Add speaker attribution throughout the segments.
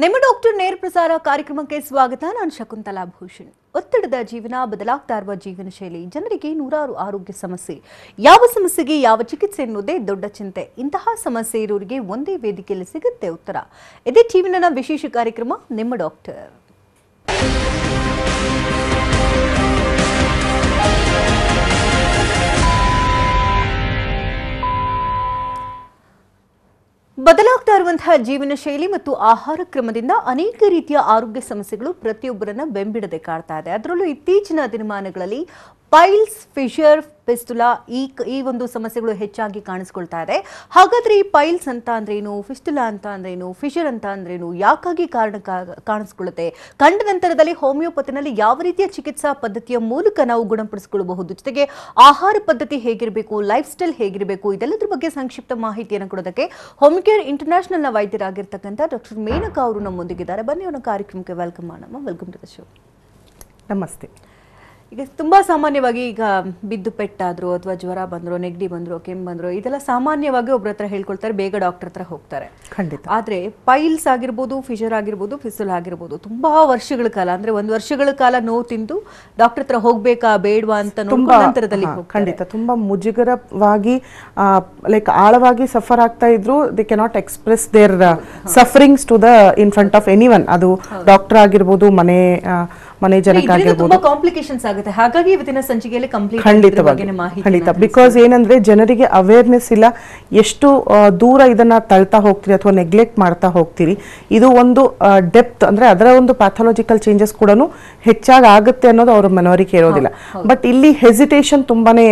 Speaker 1: ನಿಮ್ಮ ಡಾಕ್ಟರ್ ನೇರ ಪ್ರಸಾರ ಕಾರ್ಯಕ್ರಮಕ್ಕೆ ಸ್ವಾಗತ. ನಾನು ಶಕುಂತಲಾ ಭೂಷಣ್. ಒತ್ತಡದ ಜೀವನ, ಬದಲಾಗ್ತಾ ಇರುವ ಜೀವನ ಶೈಲಿ, ಜನರಿಗೆ ನೂರಾರು ಆರೋಗ್ಯ ಸಮಸ್ಯೆ. ಯಾವ ಸಮಸ್ಯೆಗೆ ಯಾವ ಚಿಕಿತ್ಸೆ ಎನ್ನುವುದೇ ದೊಡ್ಡ ಚಿಂತೆ. ಇಂತಹ ಸಮಸ್ಯೆ ಇರೋರಿಗೆ ಒಂದೇ ವೇದಿಕೆಯಲ್ಲಿ ಸಿಗುತ್ತೆ ಉತ್ತರ. ಇದೇ ಟಿವಿನ ವಿಶೇಷ ಕಾರ್ಯಕ್ರಮ ನಿಮ್ಮ ಡಾಕ್ಟರ್. ಬದಲಾಗ್ತಾ ಇರುವಂತಹ ಜೀವನ ಶೈಲಿ ಮತ್ತು ಆಹಾರ ಕ್ರಮದಿಂದ ಅನೇಕ ರೀತಿಯ ಆರೋಗ್ಯ ಸಮಸ್ಯೆಗಳು ಪ್ರತಿಯೊಬ್ಬರನ್ನ ಬೆಂಬಿಡದೆ ಕಾಡ್ತಾ ಇದೆ. ಅದರಲ್ಲೂ ಇತ್ತೀಚಿನ ದಿನಮಾನಗಳಲ್ಲಿ ಪೈಲ್ಸ್, ಫಿಷರ್, ಫಿಸ್ಟುಲಾ ಈ ಒಂದು ಸಮಸ್ಯೆಗಳು ಹೆಚ್ಚಾಗಿ ಕಾಣಿಸ್ಕೊಳ್ತಾ ಇದೆ. ಹಾಗಾದ್ರೆ ಈ ಪೈಲ್ಸ್ ಅಂತ ಅಂದ್ರೇನು, ಫಿಸ್ಟುಲಾ ಅಂತ ಅಂದ್ರೇನು, ಫಿಷರ್ ಅಂತ ಅಂದ್ರೇನು, ಯಾಕಾಗಿ ಕಾಣಿಸ್ಕೊಳ್ಳುತ್ತೆ, ಕಂಡ ನಂತರದಲ್ಲಿ ಹೋಮಿಯೋಪತಿನಲ್ಲಿ ಯಾವ ರೀತಿಯ ಚಿಕಿತ್ಸಾ ಪದ್ಧತಿಯ ಮೂಲಕ ನಾವು ಗುಣಪಡಿಸಿಕೊಳ್ಳಬಹುದು, ಜೊತೆಗೆ ಆಹಾರ ಪದ್ಧತಿ ಹೇಗಿರಬೇಕು, ಲೈಫ್ ಸ್ಟೈಲ್ ಹೇಗಿರಬೇಕು, ಇದೆಲ್ಲದರ ಬಗ್ಗೆ ಸಂಕ್ಷಿಪ್ತ ಮಾಹಿತಿಯನ್ನು ಕೊಡೋದಕ್ಕೆ ಹೋಮಿಕೇರ್ ಇಂಟರ್ನ್ಯಾಷನಲ್ನ ವೈದ್ಯರಾಗಿರ್ತಕ್ಕಂಥ ಡಾಕ್ಟರ್ ಮೇನಕಾ ಅವರು ನಮ್ಮೊಂದಿಗಿದ್ದಾರೆ. ಬನ್ನಿ ಅವನ ಕಾರ್ಯಕ್ರಮಕ್ಕೆ ವೆಲ್ಕಮ್ ಮಾಡೋಣ. Welcome to the show.
Speaker 2: ನಮಸ್ತೆ.
Speaker 1: ಈಗ ತುಂಬಾ ಸಾಮಾನ್ಯವಾಗಿ ಈಗ ಬಿದ್ದು ಪೆಟ್ಟಾದ್ರು ಅಥವಾ ಜ್ವರ ಬಂದ್ರು, ನೆಗಡಿ ಬಂದ್ರು, ಕೆಮ್ಮು ಬಂದ್ರು, ಇದೆಲ್ಲ ಸಾಮಾನ್ಯವಾಗಿ ಒಬ್ಬರ ಹತ್ರ ಹೇಳ್ಕೊಳ್ತಾರೆ, ಬೇಗ ಡಾಕ್ಟರ್ ಹತ್ರ ಹೋಗ್ತಾರೆ.
Speaker 2: ಖಂಡಿತ.
Speaker 1: ಆದ್ರೆ ಪೈಲ್ಸ್ ಆಗಿರ್ಬೋದು, ಫಿಷರ್ ಆಗಿರ್ಬೋದು, ಫಿಸ್ಟುಲಾ ಆಗಿರ್ಬೋದು, ತುಂಬಾ ವರ್ಷಗಳ ಕಾಲ ಅಂದ್ರೆ 1 ವರ್ಷಗಳ ಕಾಲ ನೋವು ತಿಂದು ಡಾಕ್ಟರ್ ಹತ್ರ ಹೋಗ್ಬೇಕಾ ಬೇಡವಾ ಅಂತ ನಂತರದಲ್ಲಿ
Speaker 2: ಖಂಡಿತ ತುಂಬಾ ಮುಜುಗರವಾಗಿ ಲೈಕ್ ಆಳವಾಗಿ ಸಫರ್ ಆಗ್ತಾ ಇದ್ರು. They cannot express their sufferings to the in front of anyone. ಅದು ಡಾಕ್ಟರ್ ಆಗಿರ್ಬೋದು, ಮನೆ ಜನಕ್ಕಾಗಿರ್ಬೋದು.
Speaker 1: ಕಾಂಪ್ಲಿಕೇಶನ್ಸ್ ಆಗುತ್ತೆ. ಹಾಗಾಗಿ ಇವತ್ತಿನ ಸಂಚಿಕೆಯಲ್ಲಿ
Speaker 2: ಖಂಡಿತ. ಬಿಕಾಸ್ ಏನಂದ್ರೆ ಜನರಿಗೆ ಅವೇರ್ನೆಸ್ ಇಲ್ಲ, ಎಷ್ಟು ದೂರ ಇದನ್ನ ತಳ್ತಾ ಹೋಗ್ತೀರಿ ಅಥವಾ ನೆಗ್ಲೆಕ್ಟ್ ಮಾಡ್ತಾ ಹೋಗ್ತೀರಿ. ಇದು ಒಂದು ಡೆಪ್ತ್ ಅಂದ್ರೆ ಅದರ ಒಂದು ಪ್ಯಾಥಾಲಜಿಕಲ್ ಚೇಂಜಸ್ ಕೂಡ ಹೆಚ್ಚಾಗಿ ಆಗುತ್ತೆ ಅನ್ನೋದು ಅವ್ರ ಮನವರಿಕೆ ಇರೋದಿಲ್ಲ. ಬಟ್ ಇಲ್ಲಿ ಹೆಸಿಟೇಷನ್ ತುಂಬಾನೇ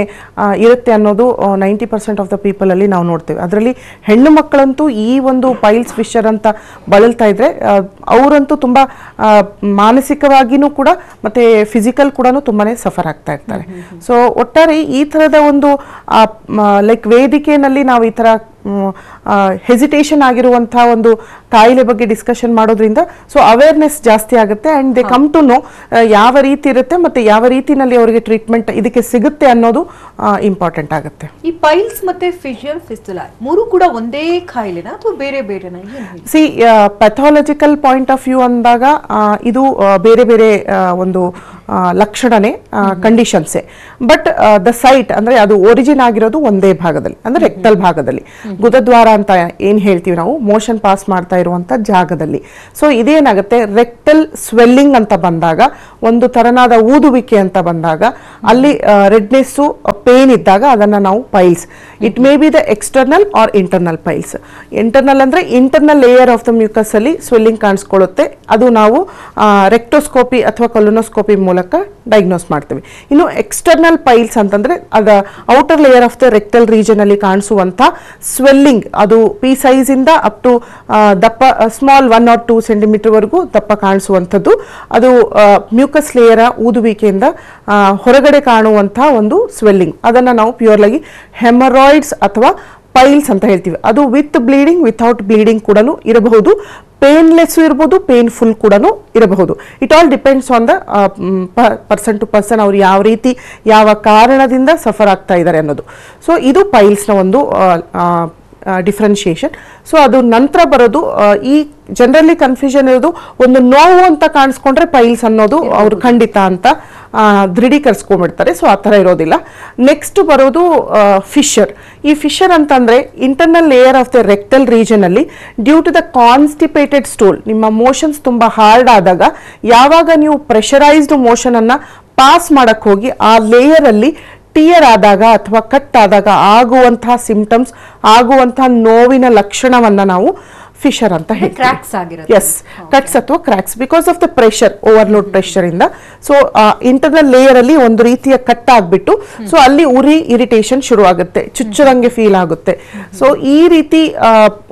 Speaker 2: ಇರುತ್ತೆ ಅನ್ನೋದು 90% ಆಫ್ ದ ಪೀಪಲ್ ಅಲ್ಲಿ ನಾವು ನೋಡ್ತೇವೆ. ಅದರಲ್ಲಿ ಹೆಣ್ಣು ಮಕ್ಕಳಂತೂ ಈ ಒಂದು ಪೈಲ್ಸ್, ಫಿಷರ್ ಅಂತ ಬಳಲ್ತಾ ಇದ್ರೆ ಅವರಂತೂ ತುಂಬಾ ಮಾನಸಿಕವಾಗಿನೂ ಕೂಡ ಮತ್ತೆ ಫಿಸಿಕಲ್ ಕೂಡ ತುಂಬಾನೇ ಸಫರ್ ಆಗ್ತಾ ಇರ್ತಾರೆ. ಸೊ ಒಟ್ಟಾರೆ ಈ ತರದ ಒಂದು ಲೈಕ್ ವೇದಿಕೆಯಲ್ಲಿ ನಾವು ಈ ತರ ಹೆಸಿಟೇಷನ್ ಆಗಿರುವಂತಹ ಒಂದು ಕಾಯಿಲೆ ಬಗ್ಗೆ ಡಿಸ್ಕಷನ್ ಮಾಡೋದ್ರಿಂದ ಸೊ ಅವೇರ್ನೆಸ್ ಜಾಸ್ತಿ ಆಗುತ್ತೆ and they come to know ಯಾವ ರೀತಿ ಇರುತ್ತೆ ಮತ್ತೆ ಯಾವ ರೀತಿನಲ್ಲಿ ಅವರಿಗೆ ಟ್ರೀಟ್ಮೆಂಟ್ ಇದಕ್ಕೆ ಸಿಗುತ್ತೆ ಅನ್ನೋದು ಇಂಪಾರ್ಟೆಂಟ್ ಆಗುತ್ತೆ.
Speaker 1: ಈ ಪೈಲ್ಸ್ ಮತ್ತೆ ಫಿಷರ್, ಫಿಸ್ಟುಲಾ ಮೂರು ಕೂಡ ಒಂದೇ ಕಾಯಿಲೆನಾ ಅಥವಾ ಬೇರೆ ಬೇರೆನಾ?
Speaker 2: C pathological point of view ಅಂದಾಗ ಇದು ಬೇರೆ ಬೇರೆ ಒಂದು ಲಕ್ಷಣನೇ, ಕಂಡೀಷನ್ಸೇ. ಬಟ್ ದ ಸೈಟ್ ಅಂದ್ರೆ ಅದು ಒರಿಜಿನ್ ಆಗಿರೋದು ಒಂದೇ ಭಾಗದಲ್ಲಿ ಅಂದ್ರೆ ರೆಕ್ಟಲ್ ಭಾಗದಲ್ಲಿ, ಗುದದ್ವಾರ ಅಂತ ಏನ್ ಹೇಳ್ತೀವಿ ನಾವು, ಮೋಷನ್ ಪಾಸ್ ಮಾಡ್ತಾ ಇರುವಂತ ಜಾಗದಲ್ಲಿ. ಸೊ ಇದೇನಾಗುತ್ತೆ, ರೆಕ್ಟಲ್ ಸ್ವೆಲ್ಲಿಂಗ್ ಅಂತ ಬಂದಾಗ, ಒಂದು ತರನಾದ ಊದುವಿಕೆ ಅಂತ ಬಂದಾಗ, ಅಲ್ಲಿ ರೆಡ್ನೆಸ್, ಪೇನ್ ಇದ್ದಾಗ ಅದನ್ನ ನಾವು piles. It may be the external or internal piles. Internal ಅಂದ್ರೆ internal layer of the mucous ಅಲ್ಲಿ ಸ್ವೆಲ್ಲಿಂಗ್ ಕಾಣಿಸ್ಕೊಳ್ಳುತ್ತೆ. ಅದು ನಾವು ರೆಕ್ಟೋಸ್ಕೋಪಿ ಅಥವಾ ಕೊಲೊನೋಸ್ಕೋಪಿ ಮೂಲಕ ಡಯಾಗ್ನೋಸ್ ಮಾಡ್ತೇವೆ. ಇನ್ನು ಎಕ್ಸ್ಟರ್ನಲ್ ಪೈಲ್ಸ್ ಅಂತಂದ್ರೆ ಅದ outer layer of the rectal region ಅಲ್ಲಿ ಕಾಣಿಸುವಂತ ಸ್ವೆಲ್ಲಿಂಗ್, ಅದು ಪಿ ಸೈಜ್ ಇಂದ ಅಪ್ ಟು ದಪ್ಪ ಸ್ಮಾಲ್ 1 or 2 ಸೆಂಟಿಮೀಟರ್ ವರೆಗೂ ದಪ್ಪ ಕಾಣಿಸುವಂಥದ್ದು. ಅದು ಮ್ಯೂಕಸ್ ಲೇಯರ್ ಊದುವಿಕೆಯಿಂದ ಹೊರಗಡೆ ಕಾಣುವಂತಹ ಒಂದು ಸ್ವೆಲ್ಲಿಂಗ್. ಅದನ್ನ ನಾವು ಪ್ಯೂರ್ ಆಗಿ ಹೆಮರಾಯ್ಡ್ಸ್ ಅಥವಾ ಪೈಲ್ಸ್ ಅಂತ ಹೇಳ್ತೀವಿ. ಅದು ವಿತ್ ಬ್ಲೀಡಿಂಗ್, ವಿಥೌಟ್ ಬ್ಲೀಡಿಂಗ್ ಕೂಡ ಇರಬಹುದು, ಪೇನ್ಲೆಸ್ ಇರಬಹುದು, ಪೇನ್ಫುಲ್ ಕೂಡ ಇರಬಹುದು. It all depends on the person to person, ಅವ್ರು ಯಾವ ರೀತಿ ಯಾವ ಕಾರಣದಿಂದ ಸಫರ್ ಆಗ್ತಾ ಇದ್ದಾರೆ ಅನ್ನೋದು. ಸೊ ಇದು ಪೈಲ್ಸ್ನ ಒಂದು ಡಿಫ್ರೆನ್ಶಿಯೇಷನ್. ಸೊ ಅದು ನಂತರ ಬರೋದು, ಈ ಜನರಲಿ ಕನ್ಫ್ಯೂಷನ್ ಇರೋದು, ಒಂದು ನೋವು ಅಂತ ಕಾಣಿಸ್ಕೊಂಡ್ರೆ ಪೈಲ್ಸ್ ಅನ್ನೋದು ಅವರು ಖಂಡಿತ ಅಂತ ದೃಢೀಕರಿಸ್ಕೊಂಡ್ಬಿಡ್ತಾರೆ. ಸೊ ಆ ಥರ ಇರೋದಿಲ್ಲ. ನೆಕ್ಸ್ಟ್ ಬರೋದು ಫಿಷರ್. ಈ ಫಿಷರ್ ಅಂತಂದ್ರೆ internal layer of the rectal region ಅಲ್ಲಿ ಡ್ಯೂ ಟು ದ ಕಾನ್ಸ್ಟಿಪೇಟೆಡ್ ಸ್ಟೂಲ್, ನಿಮ್ಮ ಮೋಷನ್ಸ್ ತುಂಬಾ ಹಾರ್ಡ್ ಆದಾಗ, ಯಾವಾಗ ನೀವು ಪ್ರೆಷರೈಸ್ಡ್ ಮೋಷನ್ ಅನ್ನ ಪಾಸ್ ಮಾಡಕ್ ಹೋಗಿ ಆ ಲೇಯರ್ ಅಲ್ಲಿ ಟಿಯರ್ ಆದಾಗ ಅಥವಾ ಕಟ್ ಆದಾಗ ಆಗುವಂತಹ ಸಿಂಪ್ಟಮ್ಸ್, ಆಗುವಂತಹ ನೋವಿನ ಲಕ್ಷಣವನ್ನ ನಾವು ಫಿಷರ್ ಅಂತ ಹೇಳ್ತೀವಿ. ಎಸ್, ಕಟ್ಸ್ ಅಥವಾ cracks because of the pressure, overload pressure ಇಂದ. ಸೊ ಇಂಟರ್ನಲ್ ಲೇಯರ್ ಅಲ್ಲಿ ಒಂದು ರೀತಿಯ ಕಟ್ ಆಗ್ಬಿಟ್ಟು ಸೊ ಅಲ್ಲಿ ಉರಿ, ಇರಿಟೇಷನ್ ಶುರು ಆಗುತ್ತೆ, ಚುಚ್ಚದಂಗೆ ಫೀಲ್ ಆಗುತ್ತೆ. ಸೊ ಈ ರೀತಿ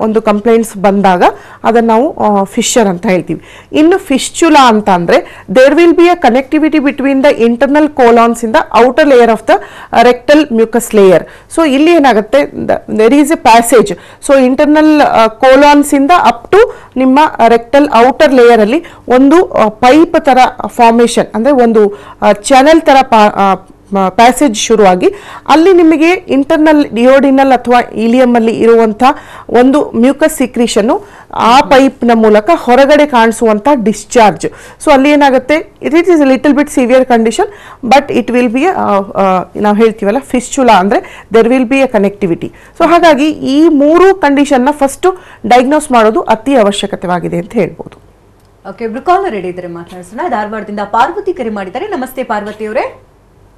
Speaker 2: ಒಂದು ಕಂಪ್ಲೇಂಟ್ಸ್ ಬಂದಾಗ ಅದನ್ನ ನಾವು ಫಿಷರ್ ಅಂತ ಹೇಳ್ತೀವಿ. ಇನ್ನು ಫಿಸ್ಟುಲಾ ಅಂತ ಅಂದ್ರೆ there will be a connectivity between the internal colons ಇಂದ outer layer of the rectal mucous layer. So ಇಲ್ಲಿ ಏನಾಗುತ್ತೆ, there is a passage. So internal colons ಇಂದ ಅಪ್ ಟು ನಿಮ್ಮ ರೆಕ್ಟಲ್ ಔಟರ್ ಲೇಯರ್ ಅಲ್ಲಿ ಒಂದು ಪೈಪ್ ತರ ಫಾರ್ಮೇಶನ್ ಅಂದ್ರೆ ಒಂದು ಚಾನೆಲ್ ತರ ಪ್ಯಾಸೇಜ್ ಶುರುವಾಗಿ ಅಲ್ಲಿ ನಿಮಗೆ ಇಂಟರ್ನಲ್ ಡಿಯೋಡಿನಲ್ ಅಥವಾ ಇಲಿಯಂ ಅಲ್ಲಿ ಇರುವಂಥ ಒಂದು ಮ್ಯೂಕಸ್ ಸಿಕ್ರೀಷನ್ ಆ ಪೈಪ್ನ ಮೂಲಕ ಹೊರಗಡೆ ಕಾಣಿಸುವಂಥ ಡಿಸ್ಚಾರ್ಜ್. ಸೊ ಅಲ್ಲಿ ಏನಾಗುತ್ತೆ, it is little bit severe condition, but it will be ನಾವು ಹೇಳ್ತೀವಲ್ಲ ಫಿಸ್ಚುಲಾ ಅಂದರೆ there will be A connectivity. So ಹಾಗಾಗಿ ಈ ಮೂರು ಕಂಡೀಷನ್ನ ಫಸ್ಟ್ ಡಯಾಗ್ನೋಸ್ ಮಾಡೋದು ಅತಿ ಅವಶ್ಯಕತೆವಾಗಿದೆ ಅಂತ ಹೇಳ್ಬೋದು.
Speaker 1: ಓಕೆ, ಇಬ್ರು ಕಾಲರ್ ರೆಡಿ ಇದ್ದಾರೆ, ಮಾತನಾಡಿಸೋಣ. ಧಾರವಾಡದಿಂದ ಪಾರ್ವತಿ ಕರೆ ಮಾಡಿದ್ದಾರೆ. ನಮಸ್ತೆ ಪಾರ್ವತಿ ಅವರೇ.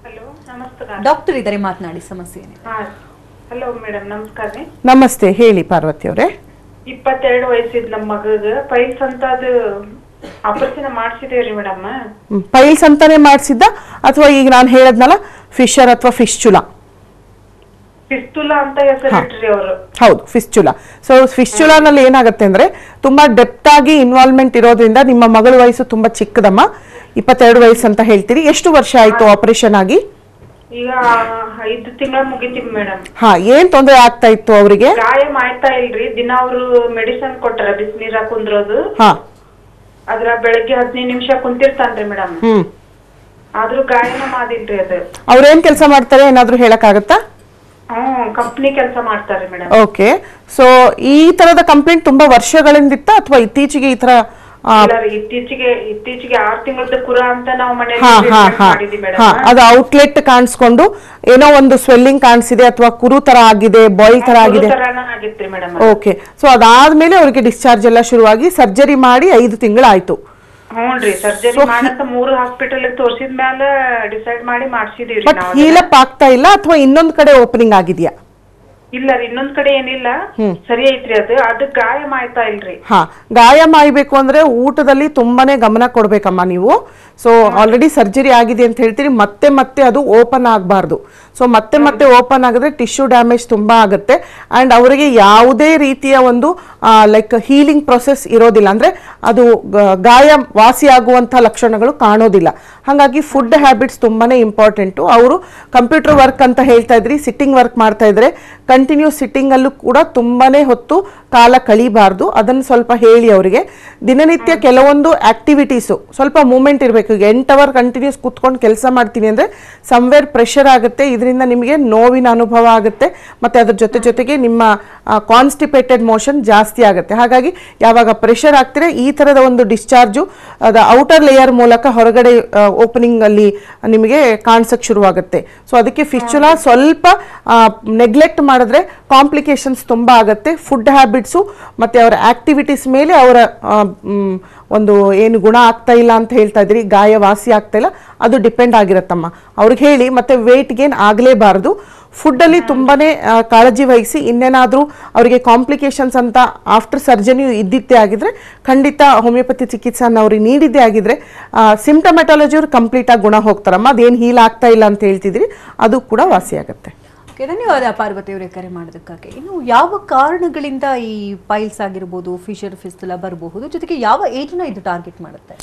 Speaker 3: ಹಲೋ, ನಮಸ್ಕಾರ.
Speaker 1: ಡಾಕ್ಟರ್ ಇದ್ದಾರೆ, ಮಾತನಾಡಿ. ಸಮಸ್ಯೆ ಏನಿದೆ?
Speaker 3: ಹಲೋ ಮೇಡಮ್, ನಮಸ್ಕಾರ ರೀ.
Speaker 2: ನಮಸ್ತೆ, ಹೇಳಿ ಪಾರ್ವತಿ ಅವರೇ.
Speaker 3: 22 ವಯಸ್ಸಿದ್ ನಮ್ಮ ಮಗಗ ಪೈಲ್ಸ್ ಅಂತ ಅದು ಆಪರೇಷನ್ ಮಾಡಿಸಿದೇವ್ರಿ ಮೇಡಮ್.
Speaker 2: ಪೈಲ್ಸ್ ಅಂತಾನೆ ಮಾಡಿಸಿದ್ದ ಅಥವಾ ಈಗ ನಾನು ಹೇಳದ್ನಲ್ಲ ಫಿಶರ್ ಅಥವಾ ಫಿಸ್ಚುಲಾ?
Speaker 3: ಫಿಸ್ತುಲಾ ಅಂತ ಹೆಸರಿಟ್ರಿ ಅವರು.
Speaker 2: ಹೌದು, ಫಿಸ್ಚುಲಾ. ಸೊ ಫಿಸ್ಚುಲಾನಲ್ಲಿ ಏನಾಗುತ್ತೆ ಅಂದ್ರೆ ತುಂಬಾ ಡೆಪ್ತ್ ಆಗಿ ಇನ್ವಾಲ್ವ್ಮೆಂಟ್ ಇರೋದ್ರಿಂದ ನಿಮ್ಮ ಮಗಳ ವಯಸ್ಸು ತುಂಬಾ ಚಿಕ್ಕದಮ್ಮ, 22 ವಯಸ್ಸು ಅಂತ ಹೇಳ್ತೀರಿ. ಎಷ್ಟು ವರ್ಷ ಆಯ್ತು ಆಪರೇಷನ್ ಆಗಿ?
Speaker 3: ಈಗ 5 ತಿಂಗಳ ಮುಗಿತೀವಿ ಮೇಡಮ್.
Speaker 2: ಹಾ, ಏನ್ ತೊಂದರೆ ಆಗ್ತಾ ಇತ್ತು ಅವರಿಗೆ?
Speaker 3: ಗಾಯ ಮಾಡ್ತಾ ಇಲ್ರಿ. ದಿನ ಅವರು ಮೆಡಿಸಿನ್ ಕೊಟ್ಟಾರ, ಬಿಸಿನೀರ ಕುಂದ್ರೋದು.
Speaker 2: ಹಾ,
Speaker 3: ಅದ್ರ ಬೆಳಗ್ಗೆ 15 ನಿಮಿಷ ಕುಂತಿರ್ತಾನ್ರಿ ಮೇಡಮ್. ಆದ್ರೂ ಗಾಯನ ಮಾಡಿಲ್ರಿ ಅದು.
Speaker 2: ಅವ್ರೇನ್ ಕೆಲಸ ಮಾಡ್ತಾರೆ ಏನಾದ್ರೂ ಹೇಳಕ್ ಆಗತ್ತಾ?
Speaker 3: ಕಂಪ್ನಿ ಕೆಲಸ ಮಾಡ್ತಾರೆ ಮೇಡಮ್.
Speaker 2: ಓಕೆ, ಸೊ ಈ ತರದ ಕಂಪ್ಲೇಂಟ್ ತುಂಬಾ ವರ್ಷಗಳಿಂದ ಇತ್ತ ಅಥವಾ ಇತ್ತೀಚೆಗೆ ಈ ತರ?
Speaker 3: ಇತ್ತೀಚೆಗೆ 6 ತಿಂಗಳದ ಕುರ ಅಂತ ನಾವು
Speaker 2: ಹಾ ಹಾ ಹಾ ಹಾ, ಅದು ಔಟ್ಲೆಟ್ ಕಾಣಿಸ್ಕೊಂಡು ಏನೋ ಒಂದು ಸ್ವೆಲ್ಲಿಂಗ್ ಕಾಣಿಸಿದೆ ಅಥವಾ ಕುರು ತರ ಆಗಿದೆ, ಬಾಯ್ಲ್ ತರ ಆಗಿದೆ. ಓಕೆ, ಸೊ ಅದಾದ್ಮೇಲೆ ಅವರಿಗೆ ಡಿಸ್ಚಾರ್ಜ್ ಎಲ್ಲ ಶುರುವಾಗಿ ಸರ್ಜರಿ ಮಾಡಿ 5 ತಿಂಗಳಾಯ್ತು.
Speaker 3: ಹ್ಞೂನ್ರಿ, ಸರ್ಜರಿ ಮಾಡಂತ 3 ಹಾಸ್ಪಿಟಲ್ ತೋರಿಸಿದ ಮೇಲೆ ಡಿಸೈಡ್ ಮಾಡಿ ಮಾಡ್ಸಿದೀವಿ.
Speaker 2: ಬಟ್ ಹೀಲಪ್ ಆಗ್ತಾ ಇಲ್ಲ ಅಥವಾ ಇನ್ನೊಂದ್ ಕಡೆ ಓಪನಿಂಗ್ ಆಗಿದ್ಯಾ?
Speaker 3: ಇಲ್ಲ ರೀ, ಇನ್ನೊಂದ್ ಕಡೆ ಏನಿಲ್ಲ, ಸರಿ ಐತ್ರಿ. ಅದು ಗಾಯ ಮಾಡ್ತಾ ಇಲ್ರಿ.
Speaker 2: ಹಾ, ಗಾಯ ಮಾಡ್ಬೇಕು ಅಂದ್ರೆ ಊಟದಲ್ಲಿ ತುಂಬಾನೇ ಗಮನ ಕೊಡ್ಬೇಕಮ್ಮ ನೀವು. ಸೊ ಆಲ್ರೆಡಿ ಸರ್ಜರಿ ಆಗಿದೆ ಅಂತ ಹೇಳ್ತೀರಿ, ಮತ್ತೆ ಮತ್ತೆ ಅದು ಓಪನ್ ಆಗಬಾರ್ದು. ಸೊ ಮತ್ತೆ ಮತ್ತೆ ಓಪನ್ ಆಗಿದ್ರೆ ಟಿಶ್ಯೂ ಡ್ಯಾಮೇಜ್ ತುಂಬಾ ಆಗುತ್ತೆ ಅಂಡ್ ಅವರಿಗೆ ಯಾವುದೇ ರೀತಿಯ ಒಂದು ಲೈಕ್ ಹೀಲಿಂಗ್ ಪ್ರೊಸೆಸ್ ಇರೋದಿಲ್ಲ, ಅಂದ್ರೆ ಅದು ಗಾಯ ವಾಸಿ ಆಗುವಂತ ಲಕ್ಷಣಗಳು ಕಾಣೋದಿಲ್ಲ. ಹಾಗಾಗಿ ಫುಡ್ ಹ್ಯಾಬಿಟ್ಸ್ ತುಂಬಾನೇ ಇಂಪಾರ್ಟೆಂಟು. ಅವರು ಕಂಪ್ಯೂಟರ್ ವರ್ಕ್ ಅಂತ ಹೇಳ್ತಾ ಇದ್ರಿ, ಸಿಟ್ಟಿಂಗ್ ವರ್ಕ್ ಮಾಡ್ತಾ ಇದ್ರೆ ಕಂಟಿನ್ಯೂಸ್ ಸಿಟ್ಟಿಂಗ್ ಅಲ್ಲೂ ಕೂಡ ತುಂಬಾನೇ ಹೊತ್ತು ಕಾಲ ಕಳಿಬಾರ್ದು. ಅದನ್ನು ಸ್ವಲ್ಪ ಹೇಳಿ ಅವರಿಗೆ. ದಿನನಿತ್ಯ ಕೆಲವೊಂದು ಆಕ್ಟಿವಿಟೀಸು ಸ್ವಲ್ಪ ಮೂವ್ಮೆಂಟ್ ಇರಬೇಕು. 8 ಅವರ್ ಕಂಟಿನ್ಯೂಸ್ ಕೂತ್ಕೊಂಡು ಕೆಲಸ ಮಾಡ್ತೀನಿ ಅಂದ್ರೆ ಸಮ್ವೇರ್ ಪ್ರೆಷರ್ ಆಗುತ್ತೆ, ಇದರಿಂದ ನಿಮಗೆ ನೋವಿನ ಅನುಭವ ಆಗುತ್ತೆ, ಮತ್ತೆ ಅದ್ರ ಜೊತೆಗೆ ನಿಮ್ಮ ಕಾನ್ಸ್ಟಿಪೇಟೆಡ್ ಮೋಷನ್ ಜಾಸ್ತಿ ಆಗುತ್ತೆ. ಹಾಗಾಗಿ ಯಾವಾಗ ಪ್ರೆಷರ್ ಆಗ್ತಿದ್ರೆ ಈ ತರದ ಒಂದು ಡಿಸ್ಚಾರ್ಜು ಅದ ಔಟರ್ ಲೇಯರ್ ಮೂಲಕ ಹೊರಗಡೆ ಓಪನಿಂಗ್ ಅಲ್ಲಿ ನಿಮಗೆ ಕಾಣಿಸಕ್ ಶುರುವಾಗುತ್ತೆ. ಸೊ ಅದಕ್ಕೆ ಫಿಸ್ಚುಲಾ ಸ್ವಲ್ಪ ನೆಗ್ಲೆಕ್ಟ್ ಮಾಡಿದ್ರೆ ಕಾಂಪ್ಲಿಕೇಶನ್ಸ್ ತುಂಬಾ ಆಗುತ್ತೆ. ಫುಡ್ ಹ್ಯಾಬಿಟ್ಸು ಮತ್ತೆ ಅವರ ಆಕ್ಟಿವಿಟೀಸ್ ಮೇಲೆ ಅವರ ಒಂದು ಏನು ಗುಣ ಆಗ್ತಾ ಇಲ್ಲ ಅಂತ ಹೇಳ್ತಾ ಇದ್ರಿ, ಗಾಯ ವಾಸಿ ಆಗ್ತಾ ಇಲ್ಲ, ಅದು ಡಿಪೆಂಡ್ ಆಗಿರತ್ತಮ್ಮ. ಅವ್ರಿಗೆ ಹೇಳಿ. ಮತ್ತೆ ವೇಟ್ ಗೇನ್ ಆಗಲೇಬಾರದು. ಫುಡ್ಡಲ್ಲಿ ತುಂಬಾನೇ ಕಾಳಜಿ ವಹಿಸಿ. ಇನ್ನೇನಾದರೂ ಅವರಿಗೆ ಕಾಂಪ್ಲಿಕೇಶನ್ಸ್ ಅಂತ ಆಫ್ಟರ್ ಸರ್ಜರಿ ಇದ್ದಿದ್ದೇ ಆಗಿದ್ರೆ ಖಂಡಿತ ಹೋಮಿಯೋಪತಿ ಚಿಕಿತ್ಸೆಯನ್ನು ಅವ್ರಿಗೆ ನೀಡಿದ್ದೇ ಆಗಿದ್ರೆ ಸಿಂಪ್ಟಮೆಟಾಲಜಿ ಅವ್ರು ಕಂಪ್ಲೀಟ್ ಆಗಿ ಗುಣ ಹೋಗ್ತಾರಮ್ಮ. ಅದೇನು ಹೀಲ್ ಆಗ್ತಾ ಇಲ್ಲ ಅಂತ ಹೇಳ್ತಿದ್ರಿ, ಅದು ಕೂಡ ವಾಸಿ ಆಗುತ್ತೆ.
Speaker 1: ಧನ್ಯವಾದ ಪಾರ್ವತಿ ಅವರೇ ಕರೆ ಮಾಡೋದಕ್ಕಾಗಿ. ಇನ್ನು ಯಾವ ಕಾರಣಗಳಿಂದ ಈ ಪೈಲ್ಸ್ ಆಗಿರ್ಬೋದು, ಫಿಶರ್ ಫಿಸ್ತುಲಾ ಬರಬಹುದು, ಜೊತೆಗೆ ಯಾವ ಏಜ್ನ ಇದು ಟಾರ್ಗೆಟ್ ಮಾಡುತ್ತೆ?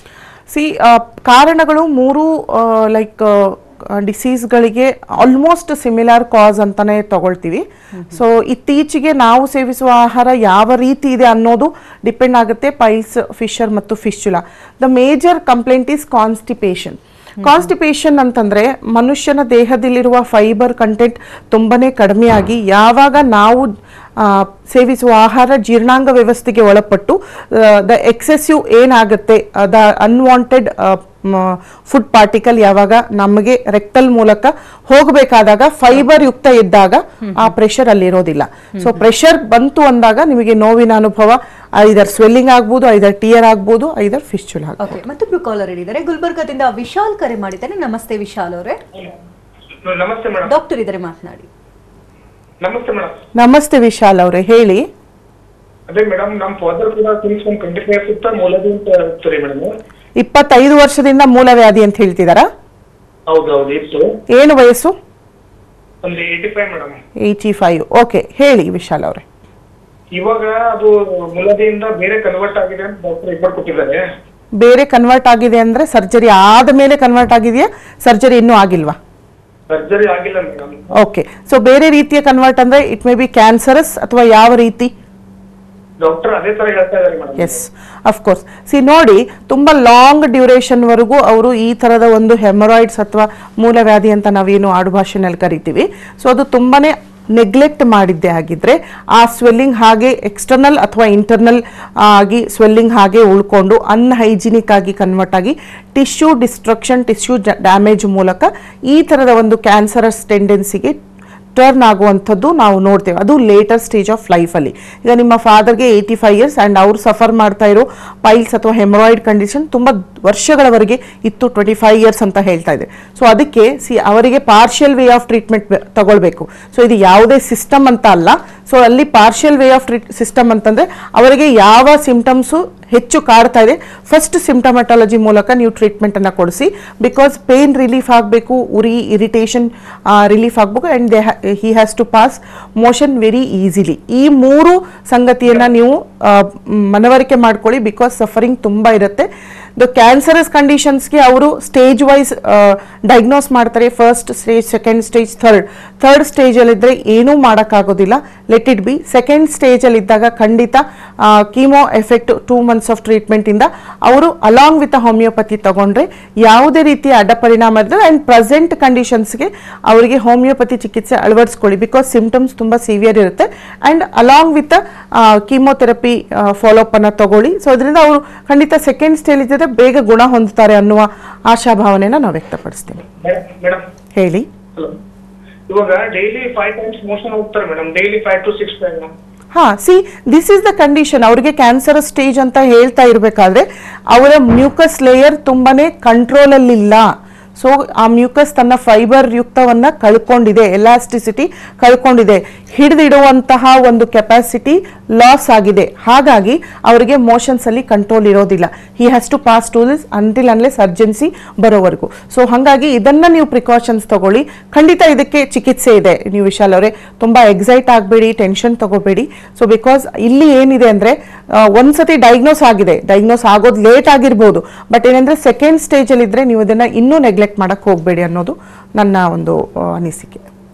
Speaker 2: ಕಾರಣಗಳು 3 ಲೈಕ್ ಡಿಸೀಸ್ಗಳಿಗೆ ಆಲ್ಮೋಸ್ಟ್ ಸಿಮಿಲರ್ ಕಾಸ್ ಅಂತಾನೆ ತಗೊಳ್ತೀವಿ. ಸೊ ಇತ್ತೀಚೆಗೆ ನಾವು ಸೇವಿಸುವ ಆಹಾರ ಯಾವ ರೀತಿ ಇದೆ ಅನ್ನೋದು ಡಿಪೆಂಡ್ ಆಗುತ್ತೆ. ಪೈಲ್ಸ್, ಫಿಶರ್ ಮತ್ತು fistula. The major complaint is constipation. Constipation ಅಂತಂದ್ರೆ ಮನುಷ್ಯನ ದೇಹದಲ್ಲಿರುವ ಫೈಬರ್ ಕಂಟೆಂಟ್ ತುಂಬಾನೇ ಕಡಿಮೆಯಾಗಿ ಯಾವಾಗ ನಾವು ಸೇವಿಸುವ ಆಹಾರ ಜೀರ್ಣಾಂಗ ವ್ಯವಸ್ಥೆಗೆ ಒಳಪಟ್ಟು ದ ಎಕ್ಸೆಸಿವ್ ಏನಾಗುತ್ತೆ, ದ ಅನ್ವಾಂಟೆಡ್ ಫುಡ್ ಪಾರ್ಟಿಕಲ್ ಯಾವಾಗ ನಮಗೆ ರೆಕ್ಟಲ್ ಮೂಲಕ ಹೋಗಬೇಕಾದಾಗ ಫೈಬರ್ ಯುಕ್ತ ಇದ್ದಾಗ ಆ ಪ್ರೆಷರ್ ಅಲ್ಲಿ ಇರೋದಿಲ್ಲ. ಸೊ ಪ್ರೆಷರ್ ಬಂತು ಅಂದಾಗ ನಿಮಗೆ ನೋವಿನ ಅನುಭವ, ಐದರ್ ಸ್ವೆಲ್ಲಿಂಗ್ ಆಗ್ಬೋದು, ಐದರ್ ಟಿಯರ್ ಆಗ್ಬೋದು, ಐದರ್ ಫಿಸ್ಚುಲಾ ಆಗ್ಬೋದು.
Speaker 1: ಮತ್ತೊಬ್ರು ಕಾಲರ್ ಇದ್ದಾರೆ, ಗುಲ್ಬರ್ಗದಿಂದ ವಿಶಾಲ್ ಕರೆ ಮಾಡಿದ್ದಾರೆ. ನಮಸ್ತೆ ವಿಶಾಲ್ ಅವರೇ.
Speaker 4: ನಮಸ್ತೆ ಮೇಡಮ್.
Speaker 1: ಡಾಕ್ಟರ್ ಇದ್ದಾರೆ, ಮಾತನಾಡಿ.
Speaker 4: ನಮಸ್ತೆ ಮೇಡಮ್.
Speaker 2: ನಮಸ್ತೆ ವಿಶಾಲ್ ಅವರೇ, ಹೇಳಿ.
Speaker 4: ಅದೇ ಮೇಡಮ್, ನಮ್ಮ ಫಾದರ್ ಕೂಡ ಸಿನ್ಸ್ ಒಂದು 25 ಇಯರ್ಸ್ ಮೂಲವ್ಯಾಧಿ ಅಂತ ಇರ್ತಾರೆ ಮೇಡಮ್.
Speaker 2: 25 ವರ್ಷದಿಂದ ಮೂಲವ್ಯಾಧಿ ಅಂತ ಹೇಳ್ತಿದಾರಾ?
Speaker 4: ಹೌದು ಇತ್ತು.
Speaker 2: ಏನು ವಯಸ್ಸು?
Speaker 4: ಒಂದು 85 ಮೇಡಮ್.
Speaker 2: 85. ಓಕೆ, ಹೇಳಿ ವಿಶಾಲ್ ಅವರೇ.
Speaker 4: ಇವಾಗ ಅದು ಮೂಲವ್ಯಾಧಿಯಿಂದ ಬೇರೆ ಕನ್ವರ್ಟ್ ಆಗಿದೆ ಅಂತ ಡಾಕ್ಟರ್ ರಿಪೋರ್ಟ್ ಕೊಟ್ಟಿದ್ದಾರೆ.
Speaker 2: ಬೇರೆ ಕನ್ವರ್ಟ್ ಆಗಿದೆ ಅಂದ್ರೆ ಸರ್ಜರಿ ಆದ್ಮೇಲೆ ಕನ್ವರ್ಟ್ ಆಗಿದೆಯಾ? ಸರ್ಜರಿ ಇನ್ನೂ ಆಗಿಲ್ವಾ?
Speaker 4: ಸರ್ಜರಿ ಆಗಿಲ್ಲ ಮೇಡಮ್.
Speaker 2: ಓಕೆ, ಸೊ ಬೇರೆ ರೀತಿಯ ಕನ್ವರ್ಟ್ ಅಂದ್ರೆ ಇಟ್ ಮೇ ಬಿ ಕ್ಯಾನ್ಸರಸ್ ಅಥವಾ ಯಾವ ರೀತಿ?
Speaker 4: ಡಾಕ್ಟರ್ ಅದೇ ತರ ಹೇಳ್ತಾ ಇದಾರೆ ಮೇಡಮ್.
Speaker 2: Yes of course. ನೋಡಿ, ತುಂಬಾ ಲಾಂಗ್ ಡ್ಯೂರೇಷನ್ ವರೆಗೂ ಅವರು ಈ ತರದ ಒಂದು ಹೆಮರಾಯ್ಡ್ಸ್ ಅಥವಾ ಮೂಲವ್ಯಾಧಿ ಅಂತ ನಾವೇನು ಆಡುಭಾಷೆನಲ್ಲಿ ಕರಿತೀವಿ, ಸೊ ಅದು ತುಂಬಾನೇ ನೆಗ್ಲೆಕ್ಟ್ ಮಾಡಿದ್ದೆ ಆಗಿದ್ರೆ ಆ ಸ್ವೆಲ್ಲಿಂಗ್ ಹಾಗೆ ಎಕ್ಸ್ಟರ್ನಲ್ ಅಥವಾ ಇಂಟರ್ನಲ್ ಆಗಿ ಸ್ವೆಲ್ಲಿಂಗ್ ಹಾಗೆ ಉಳ್ಕೊಂಡು ಅನ್ಹೈಜಿನಿಕ್ ಆಗಿ ಕನ್ವರ್ಟ್ ಆಗಿ ಟಿಶ್ಯೂ ಡಿಸ್ಟ್ರಕ್ಷನ್, ಟಿಶ್ಯೂ ಡ್ಯಾಮೇಜ್ ಮೂಲಕ ಈ ಥರದ ಒಂದು ಕ್ಯಾನ್ಸರಸ್ ಟೆಂಡೆನ್ಸಿಗೆ ಟರ್ನ್ ಆಗುವಂಥದ್ದು ನಾವು ನೋಡ್ತೇವೆ. ಅದು ಲೇಟರ್ ಸ್ಟೇಜ್ ಆಫ್ ಲೈಫಲ್ಲಿ. ಈಗ ನಿಮ್ಮ ಫಾದರ್ಗೆ 85 ಇಯರ್ಸ್ ಆ್ಯಂಡ್ ಅವ್ರು ಸಫರ್ ಮಾಡ್ತಾ ಇರೋ ಪೈಲ್ಸ್ ಅಥವಾ ಹೆಮರಾಯ್ಡ್ ಕಂಡೀಷನ್ ತುಂಬ ವರ್ಷಗಳವರೆಗೆ ಇತ್ತು, 25 ಇಯರ್ಸ್ ಅಂತ ಹೇಳ್ತಾ ಇದೆ. ಸೊ ಅದಕ್ಕೆ ಅವರಿಗೆ ಪಾರ್ಷಿಯಲ್ ವೇ ಆಫ್ ಟ್ರೀಟ್ಮೆಂಟ್ ತಗೊಳ್ಬೇಕು. ಸೊ ಇದು ಯಾವುದೇ ಸಿಸ್ಟಮ್ ಅಂತ ಅಲ್ಲ. ಸೊ ಅಲ್ಲಿ ಪಾರ್ಷಿಯಲ್ ವೇ ಆಫ್ ಸಿಸ್ಟಮ್ ಅಂತಂದರೆ ಅವರಿಗೆ ಯಾವ ಸಿಂಪ್ಟಮ್ಸು ಹೆಚ್ಚು ಕಾಡ್ತಾ ಇದೆ, ಫಸ್ಟ್ ಸಿಂಪ್ಟಮಟಾಲಜಿ ಮೂಲಕ ನೀವು ಟ್ರೀಟ್ಮೆಂಟನ್ನು ಕೊಡಿಸಿ. ಬಿಕಾಸ್ ಪೇನ್ ರಿಲೀಫ್ ಆಗಬೇಕು, ಉರಿ ಇರಿಟೇಷನ್ ರಿಲೀಫ್ ಆಗಬೇಕು, and he has to pass motion very easily. ಈ 3 ಸಂಗತಿಯನ್ನು ನೀವು ಮನವರಿಕೆ ಮಾಡ್ಕೊಳ್ಳಿ. ಬಿಕಾಸ್ ಸಫರಿಂಗ್ ತುಂಬ ಇರುತ್ತೆ. ದ ಕ್ಯಾನ್ಸರಸ್ ಕಂಡೀಷನ್ಸ್ಗೆ ಅವರು ಸ್ಟೇಜ್ ವೈಸ್ ಡಯಾಗ್ನೋಸ್ ಮಾಡ್ತಾರೆ. First stage, second stage, third ಸ್ಟೇಜಲ್ಲಿದ್ದರೆ ಏನೂ ಮಾಡೋಕ್ಕಾಗೋದಿಲ್ಲ, ಲೆಟ್ ಇಟ್ ಬಿ. ಸೆಕೆಂಡ್ ಸ್ಟೇಜಲ್ಲಿದ್ದಾಗ ಖಂಡಿತ ಕೀಮೋ ಎಫೆಕ್ಟ್ 2 months ಆಫ್ ಟ್ರೀಟ್ಮೆಂಟಿಂದ ಅವರು ಅಲಾಂಗ್ ವಿತ್ ಹೋಮಿಯೋಪತಿ ತಗೊಂಡ್ರೆ ಯಾವುದೇ ರೀತಿಯ ಅಡ್ಡ ಪರಿಣಾಮ ಇರ್ತದೆ. ಆ್ಯಂಡ್ ಪ್ರೆಸೆಂಟ್ ಕಂಡೀಷನ್ಸ್ಗೆ ಅವರಿಗೆ ಹೋಮಿಯೋಪತಿ ಚಿಕಿತ್ಸೆ ಅಳವಡಿಸ್ಕೊಳ್ಳಿ. ಬಿಕಾಸ್ ಸಿಂಪ್ಟಮ್ಸ್ ತುಂಬ ಸಿವಿಯರ್ ಇರುತ್ತೆ. And along with chemotherapy follow up ಅನ್ನು ತಗೊಳ್ಳಿ. ಸೊ ಅದರಿಂದ ಅವರು ಖಂಡಿತ ಸೆಕೆಂಡ್ ಸ್ಟೇಜ್ ಇದ್ದರೆ ಬೇಗ ಗುಣ ಹೊಂದುತ್ತಾರೆ ಅನ್ನುವ ಆಶಾಭಾವನೆನ ನಾವು ವ್ಯಕ್ತಪಡಿಸ್ತೀವಿ.
Speaker 4: ಮೇಡಮ್
Speaker 2: ಹೇಳಿ.
Speaker 4: ಇವಾಗ ಡೈಲಿ 5 times ಮೋಷನ್ ಹೋಗ್ತಾರೆ madam, daily 5 to 6 times.
Speaker 2: This is the condition. ಅವರಿಗೆ ಕ್ಯಾನ್ಸರ್ ಸ್ಟೇಜ್ ಅಂತ ಹೇಳ್ತಾ ಇರಬೇಕಾದ್ರೆ ಅವರ ಮ್ಯೂಕಸ್ ಲೇಯರ್ ತುಂಬಾನೇ ಕಂಟ್ರೋಲ್ ಅಲ್ಲಿ ಇಲ್ಲ. ಸೊ ಆ ಮ್ಯೂಕಸ್ ತನ್ನ ಫೈಬರ್ ಯುಕ್ತವನ್ನ ಕಳ್ಕೊಂಡಿದೆ, ಎಲಾಸ್ಟಿಸಿಟಿ ಕಳ್ಕೊಂಡಿದೆ, ಹಿಡಿದಿಡುವಂತಹ ಒಂದು ಕೆಪಾಸಿಟಿ ಲಾಸ್ ಆಗಿದೆ. ಹಾಗಾಗಿ ಅವರಿಗೆ ಮೋಷನ್ಸ್ ಅಲ್ಲಿ ಕಂಟ್ರೋಲ್ ಇರೋದಿಲ್ಲ. He has to pass to this until unless urgency ಬರೋವರೆಗೂ. ಸೊ ಹಾಗಾಗಿ ಇದನ್ನ ನೀವು ಪ್ರಿಕಾಷನ್ಸ್ ತಗೊಳ್ಳಿ. ಖಂಡಿತ ಇದಕ್ಕೆ ಚಿಕಿತ್ಸೆ ಇದೆ. ನೀವು ವಿಶಾಲ್ ಅವರೇ ತುಂಬಾ ಎಕ್ಸೈಟ್ ಆಗಬೇಡಿ, ಟೆನ್ಷನ್ ತಗೋಬೇಡಿ. ಸೊ ಬಿಕಾಸ್ ಇಲ್ಲಿ ಏನಿದೆ ಅಂದ್ರೆ ಒಂದ್ಸತಿ ಡಯಾಗ್ನೋಸ್ ಆಗಿದೆ, ಡಯಾಗ್ನೋಸ್ ಆಗೋದು ಲೇಟ್ ಆಗಿರ್ಬೋದು, ಬಟ್ ಏನಂದ್ರೆ ಸೆಕೆಂಡ್ ಸ್ಟೇಜ್ ಅಲ್ಲಿ ಇದ್ರೆ ನೀವು ಇದನ್ನ ಇನ್ನೂ ನೆಗ್ಲೆಕ್ಟ್ ಮಾಡಕ್ ಹೋಗಬೇಡಿ ಅನ್ನೋದು ನನ್ನ ಒಂದು ಅನಿಸಿಕೆ.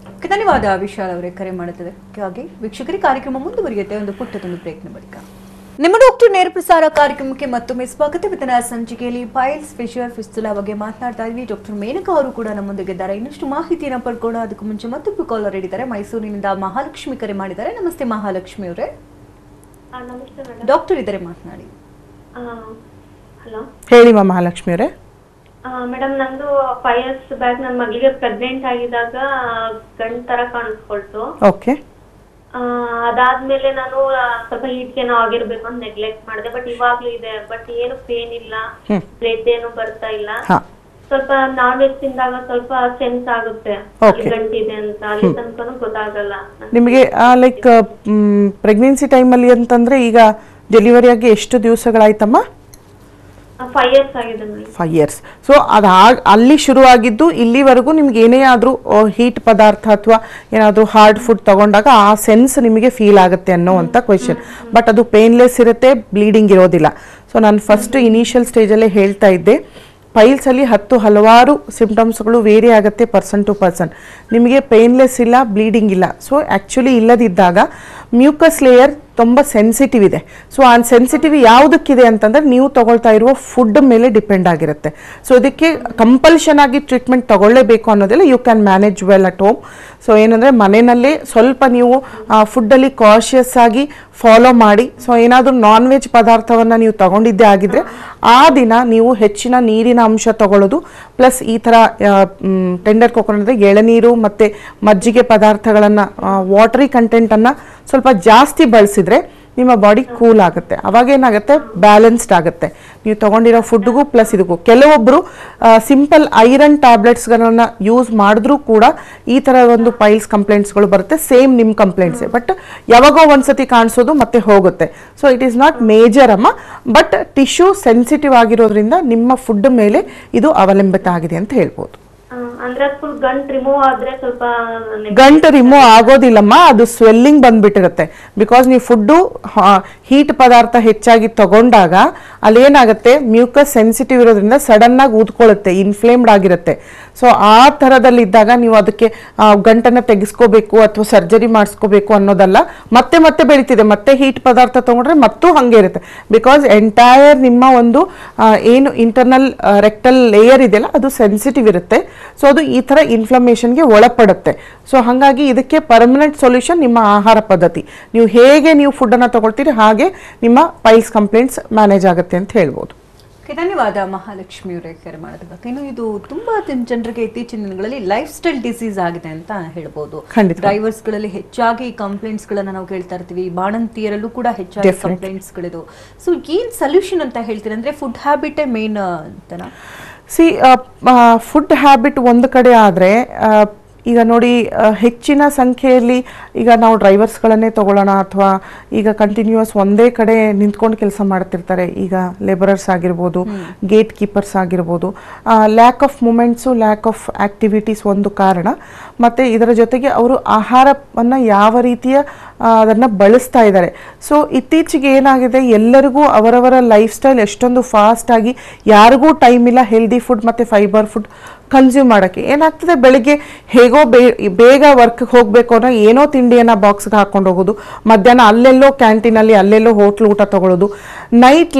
Speaker 1: ಧನ್ಯವಾದ ವಿಶಾಲ್ ಅವರೇ ಕರೆ ಮಾಡುತ್ತದಕ್ಕಾಗಿ. ವೀಕ್ಷಕರಿಗೆ ಕಾರ್ಯಕ್ರಮ ಮುಂದುವರಿಯುತ್ತೆ ಒಂದು ಪುಟ್ಟದೊಂದು ಬ್ರೇಕ್ನ ಬಳಿಕ. ನಿಮ್ಮ ಡಾಕ್ಟರ್ ನೇರ ಪ್ರಸಾರ ಕಾರ್ಯಕ್ರಮಕ್ಕೆ ಮತ್ತೊಮ್ಮೆ ಸ್ವಾಗತ. ವಿತನ ಸಂಚಿಕೆಯಲ್ಲಿ ಪೈಲ್ಸ್, ಫಿಶರ್, ಫಿಸ್ತುಲಾ ಬಗ್ಗೆ ಮಾತನಾಡ್ತಾ ಇದ್ವಿ. ಡಾಕ್ಟರ್ ಮೇನಕಾ ಅವರು ಕೂಡ ನಮ್ಮೊಂದಿಗಿದ್ದಾರೆ. ಇನ್ನಷ್ಟು ಮಾಹಿತಿಯನ್ನು ಪಡ್ಕೊಳ್ಳೋ ಅದಕ್ಕೂ ಮುಂಚೆ ಮತ್ತೊಬ್ಬರು ಕಾಲರ್ ಇದ್ದಾರೆ. ಮೈಸೂರಿನಿಂದ ಮಹಾಲಕ್ಷ್ಮಿ ಕರೆ ಮಾಡಿದ್ದಾರೆ. ನಮಸ್ತೆ ಮಹಾಲಕ್ಷ್ಮಿ ಅವರೇ. ಡಾಕ್ಟರ್ ಇದ್ದಾರೆ, ಮಾತನಾಡಿ.
Speaker 3: ಹಲೋ,
Speaker 2: ಹೇಳಿ ಮಹಾಲಕ್ಷ್ಮಿ ಅವರೇ.
Speaker 3: ಮೇಡಮ್, ನಂದು 5 years ಬ್ಯಾಕ್ ನನ್ನ ಮಗಳಿಗೆ ಪ್ರೆಗ್ನೆಂಟ್ ಆಗಿದಾಗ ಗಂಡ್ ತರ ಕಾಣಿಸ್ಕೊಳ್ತು.
Speaker 2: ಓಕೆ.
Speaker 3: ಅದಾದ್ಮೇಲೆ ನಾನು ಸ್ವಲ್ಪ ಹೀಟ್ಗೇನೋ ಆಗಿರ್ಬೇಕು ಅಂತ ನೆಗ್ಲೆಕ್ಟ್ ಮಾಡಿದೆ. ಬಟ್ ಇವಾಗ್ಲೂ ಇದೆ, ಬಟ್ ಏನು ಪೇನ್ ಇಲ್ಲ, ಬ್ಲಡ್ ಏನು ಬರ್ತಾ ಇಲ್ಲ. ಸ್ವಲ್ಪ ನಾನ್ ವೆಜ್ ತಿಂದಾಗ ಸ್ವಲ್ಪ ಸೆನ್ಸ್ ಆಗುತ್ತೆ ಗಂಟಿದೆ ಅಂತ, ಅಲ್ಲಿ ತನಕನೂ ಗೊತ್ತಾಗಲ್ಲ. ನಿಮಗೆ
Speaker 2: ಲೈಕ್ ಪ್ರೆಗ್ನೆನ್ಸಿ ಟೈಮಲ್ಲಿ ಅಂತಂದ್ರೆ ಈಗ ಡೆಲಿವರಿ ಆಗಿ ಎಷ್ಟು ದಿವಸಗಳಾಯ್ತಮ್ಮ?
Speaker 3: 5 years ಆಗಿದೆ.
Speaker 2: 5 years. ಸೊ ಅಲ್ಲಿ ಶುರುವಾಗಿದ್ದು ಇಲ್ಲಿವರೆಗೂ ನಿಮ್ಗೆ ಏನೇ ಆದ್ರೂ ಹೀಟ್ ಪದಾರ್ಥ ಅಥವಾ ಏನಾದರೂ ಹಾರ್ಡ್ ಫುಡ್ ತಗೊಂಡಾಗ ಆ ಸೆನ್ಸ್ ನಿಮಗೆ ಫೀಲ್ ಆಗುತ್ತೆ ಅನ್ನೋವಂಥ ಕ್ವೆಶನ್. ಬಟ್ ಅದು ಪೇನ್ಲೆಸ್ ಇರುತ್ತೆ, ಬ್ಲೀಡಿಂಗ್ ಇರೋದಿಲ್ಲ. ಸೊ ನಾನು ಫಸ್ಟ್ ಇನಿಷಿಯಲ್ ಸ್ಟೇಜಲ್ಲೇ ಹೇಳ್ತಾ ಇದ್ದೆ, ಪೈಲ್ಸಲ್ಲಿ ಹಲವಾರು ಸಿಂಪ್ಟಮ್ಸ್ಗಳು ವೇರಿ ಆಗುತ್ತೆ ಪರ್ಸನ್ ಟು ಪರ್ಸನ್. ನಿಮಗೆ ಪೇನ್ಲೆಸ್ ಇಲ್ಲ, ಬ್ಲೀಡಿಂಗ್ ಇಲ್ಲ. ಸೊ ಆ್ಯಕ್ಚುಲಿ ಇಲ್ಲದಿದ್ದಾಗ ಮ್ಯೂಕಸ್ ಲೇಯರ್ ತುಂಬ ಸೆನ್ಸಿಟಿವ್ ಇದೆ. ಸೊ ಆ ಸೆನ್ಸಿಟಿವ್ ಯಾವುದಕ್ಕಿದೆ ಅಂತಂದ್ರೆ ನೀವು ತಗೊಳ್ತಾ ಇರುವ ಫುಡ್ ಮೇಲೆ ಡಿಪೆಂಡ್ ಆಗಿರುತ್ತೆ. ಸೊ ಇದಕ್ಕೆ ಕಂಪಲ್ಷನ್ ಆಗಿ ಟ್ರೀಟ್ಮೆಂಟ್ ತಗೊಳ್ಳೇಬೇಕು ಅನ್ನೋದಿಲ್ಲ. You can manage well at home. So ಏನಂದರೆ ಮನೆಯಲ್ಲೇ ಸ್ವಲ್ಪ ನೀವು ಫುಡ್ಡಲ್ಲಿ ಕಾಷಿಯಸ್ ಆಗಿ ಫಾಲೋ ಮಾಡಿ. ಸೊ ಏನಾದರೂ ನಾನ್ ವೆಜ್ ಪದಾರ್ಥವನ್ನು ನೀವು ತಗೊಂಡಿದ್ದೇ ಆಗಿದ್ರೆ ಆ ದಿನ ನೀವು ಹೆಚ್ಚಿನ ನೀರಿನ ಅಂಶ ತಗೊಳ್ಳೋದು, ಪ್ಲಸ್ ಈ ಥರ ಟೆಂಡರ್ ಕೋಕೋನಟ್ ಎಳನೀರು ಮತ್ತು ಮಜ್ಜಿಗೆ ಪದಾರ್ಥಗಳನ್ನು, ವಾಟರಿ ಕಂಟೆಂಟನ್ನು ಸ್ವಲ್ಪ ಜಾಸ್ತಿ ಬಳಸಿದ್ರೆ ನಿಮ್ಮ ಬಾಡಿ ಕೂಲ್ ಆಗುತ್ತೆ. ಅವಾಗ ಏನಾಗುತ್ತೆ, ಬ್ಯಾಲೆನ್ಸ್ಡ್ ಆಗುತ್ತೆ ನೀವು ತಗೊಂಡಿರೋ ಫುಡ್ಗೂ ಪ್ಲಸ್ ಇದಕ್ಕೂ. ಕೆಲವೊಬ್ಬರು ಸಿಂಪಲ್ ಐರನ್ ಟ್ಯಾಬ್ಲೆಟ್ಸ್ಗಳನ್ನು ಯೂಸ್ ಮಾಡಿದ್ರೂ ಕೂಡ ಈ ಥರ ಒಂದು ಪೈಲ್ಸ್ ಕಂಪ್ಲೇಂಟ್ಸ್ಗಳು ಬರುತ್ತೆ. ಸೇಮ್ ನಿಮ್ಮ ಕಂಪ್ಲೇಂಟ್ಸೇ, ಬಟ್ ಯಾವಾಗೋ ಒಂದ್ಸತಿ ಕಾಣಿಸೋದು ಮತ್ತೆ ಹೋಗುತ್ತೆ. So it is not major ಅಮ್ಮ, ಬಟ್ ಟಿಶ್ಯೂ ಸೆನ್ಸಿಟಿವ್ ಆಗಿರೋದ್ರಿಂದ ನಿಮ್ಮ ಫುಡ್ ಮೇಲೆ ಇದು ಅವಲಂಬಿತ ಆಗಿದೆ ಅಂತ ಹೇಳ್ಬೋದು.
Speaker 3: ಅಂದ್ರೆ ಫುಲ್ ಗಂಟ್ ರಿಮೂವ್ ಆದ್ರೆ ಸ್ವಲ್ಪ
Speaker 2: ಗಂಟು ರಿಮೂವ್ ಆಗೋದಿಲ್ಲಮ್ಮ, ಅದು ಸ್ವೆಲ್ಲಿಂಗ್ ಬಂದ್ಬಿಟ್ಟಿರುತ್ತೆ. ಬಿಕಾಸ್ ನೀವು ಫುಡ್ಡು ಹೀಟ್ ಪದಾರ್ಥ ಹೆಚ್ಚಾಗಿ ತಗೊಂಡಾಗ ಅಲ್ಲೇನಾಗುತ್ತೆ, ಮ್ಯೂಕಸ್ ಸೆನ್ಸಿಟಿವ್ ಇರೋದ್ರಿಂದ ಸಡನ್ ಆಗಿ ಊದ್ಕೊಳ್ಳುತ್ತೆ, ಇನ್ಫ್ಲೇಮ್ಡ್ ಆಗಿರುತ್ತೆ. ಸೊ ಆ ಥರದಲ್ಲಿ ಇದ್ದಾಗ ನೀವು ಅದಕ್ಕೆ ಗಂಟನ್ನು ತೆಗೆಸ್ಕೋಬೇಕು ಅಥವಾ ಸರ್ಜರಿ ಮಾಡಿಸ್ಕೋಬೇಕು ಅನ್ನೋದಲ್ಲ. ಮತ್ತೆ ಮತ್ತೆ ಬೆಳೀತಿದೆ, ಮತ್ತೆ ಹೀಟ್ ಪದಾರ್ಥ ತಗೊಂಡ್ರೆ ಮತ್ತೂ ಹಂಗೆ ಇರುತ್ತೆ. ಬಿಕಾಸ್ ಎಂಟೈರ್ ನಿಮ್ಮ ಒಂದು ಏನು ಇಂಟರ್ನಲ್ ರೆಕ್ಟಲ್ ಲೇಯರ್ ಇದೆಯಲ್ಲ ಅದು ಸೆನ್ಸಿಟಿವ್ ಇರುತ್ತೆ. ಸೊ ಅದು ಈ ಥರ ಇನ್ಫ್ಲಮೇಷನ್ಗೆ ಒಳಪಡುತ್ತೆ. ಸೊ ಹಾಗಾಗಿ ಇದಕ್ಕೆ ಪರ್ಮನೆಂಟ್ ಸೊಲ್ಯೂಷನ್ ನಿಮ್ಮ ಆಹಾರ ಪದ್ಧತಿ. ನೀವು ಹೇಗೆ ನೀವು ಫುಡ್ಡನ್ನು ತಗೊಳ್ತೀರಿ ಹಾಗೆ ನಿಮ್ಮ ಪೈಲ್ಸ್ ಕಂಪ್ಲೇಂಟ್ಸ್ ಮ್ಯಾನೇಜ್ ಆಗುತ್ತೆ ಅಂತ ಹೇಳ್ಬೋದು.
Speaker 1: ಧನ್ಯವಾದ ಮಹಾಲಕ್ಷ್ಮಿ ಅವರೇ ಕರೆ ಮಾಡೋದಕ್ಕೆ. ಇನ್ನು ಇದು ತುಂಬಾ ಜನರಿಗೆ ಇತ್ತೀಚಿನ ದಿನಗಳಲ್ಲಿ ಲೈಫ್ ಸ್ಟೈಲ್ ಡಿಸೀಸ್ ಆಗಿದೆ ಅಂತ ಹೇಳ್ಬೋದು. ಡ್ರೈವರ್ಸ್ ಗಳಲ್ಲಿ ಹೆಚ್ಚಾಗಿ ಕಂಪ್ಲೇಂಟ್ಸ್ ಗಳನ್ನ ನಾವು ಕೇಳ್ತಾ ಇರ್ತೀವಿ, ಬಾಣಂತಿಯರಲ್ಲೂ ಕೂಡ ಹೆಚ್ಚಾಗಿ ಕಂಪ್ಲೇಂಟ್ಸ್ ಗಳಿದು. ಸೊ ಏನ್ ಸೊಲ್ಯೂಷನ್ ಅಂತ ಹೇಳ್ತೀರಿ? ಅಂದ್ರೆ ಫುಡ್ ಹ್ಯಾಬಿಟೇ ಮೇನ್ ಅಂತನಾ?
Speaker 2: ಫುಡ್ ಹ್ಯಾಬಿಟ್ ಒಂದು ಕಡೆ ಆದರೆ ಈಗ ನೋಡಿ, ಹೆಚ್ಚಿನ ಸಂಖ್ಯೆಯಲ್ಲಿ ಈಗ ನಾವು ಡ್ರೈವರ್ಸ್ಗಳನ್ನೇ ತಗೊಳ್ಳೋಣ, ಅಥವಾ ಈಗ ಕಂಟಿನ್ಯೂಸ್ ಒಂದೇ ಕಡೆ ನಿಂತ್ಕೊಂಡು ಕೆಲಸ ಮಾಡ್ತಿರ್ತಾರೆ. ಈಗ ಲೇಬರರ್ಸ್ ಆಗಿರ್ಬೋದು, ಗೇಟ್ ಕೀಪರ್ಸ್ ಆಗಿರ್ಬೋದು. Lack of movements, lack of activities ಒಂದು ಕಾರಣ. ಮತ್ತು ಇದರ ಜೊತೆಗೆ ಅವರು ಆಹಾರವನ್ನು ಯಾವ ರೀತಿಯ ಅದನ್ನು ಬಳಸ್ತಾ ಇದ್ದಾರೆ. ಸೊ ಇತ್ತೀಚೆಗೆ ಏನಾಗಿದೆ, ಎಲ್ಲರಿಗೂ ಅವರವರ ಲೈಫ್ ಸ್ಟೈಲ್ ಎಷ್ಟೊಂದು ಫಾಸ್ಟಾಗಿ, ಯಾರಿಗೂ ಟೈಮ್ ಇಲ್ಲ ಹೆಲ್ದಿ ಫುಡ್ ಮತ್ತು ಫೈಬರ್ ಫುಡ್ ಕನ್ಸ್ಯೂಮ್ ಮಾಡೋಕ್ಕೆ. ಏನಾಗ್ತದೆ, ಬೆಳಿಗ್ಗೆ ಹೇಗೋ ಬೇಗ ವರ್ಕ್ಗೆ ಹೋಗಬೇಕು ಅನ್ನೋ ಏನೋ ತಿಂಡಿಯನ್ನು ಬಾಕ್ಸ್ಗೆ ಹಾಕೊಂಡು ಹೋಗೋದು, ಮಧ್ಯಾಹ್ನ ಅಲ್ಲೆಲ್ಲೋ ಕ್ಯಾಂಟೀನಲ್ಲಿ ಅಲ್ಲೆಲ್ಲೋ ಹೋಟ್ಲ್ ಊಟ ತೊಗೊಳ್ಳೋದು,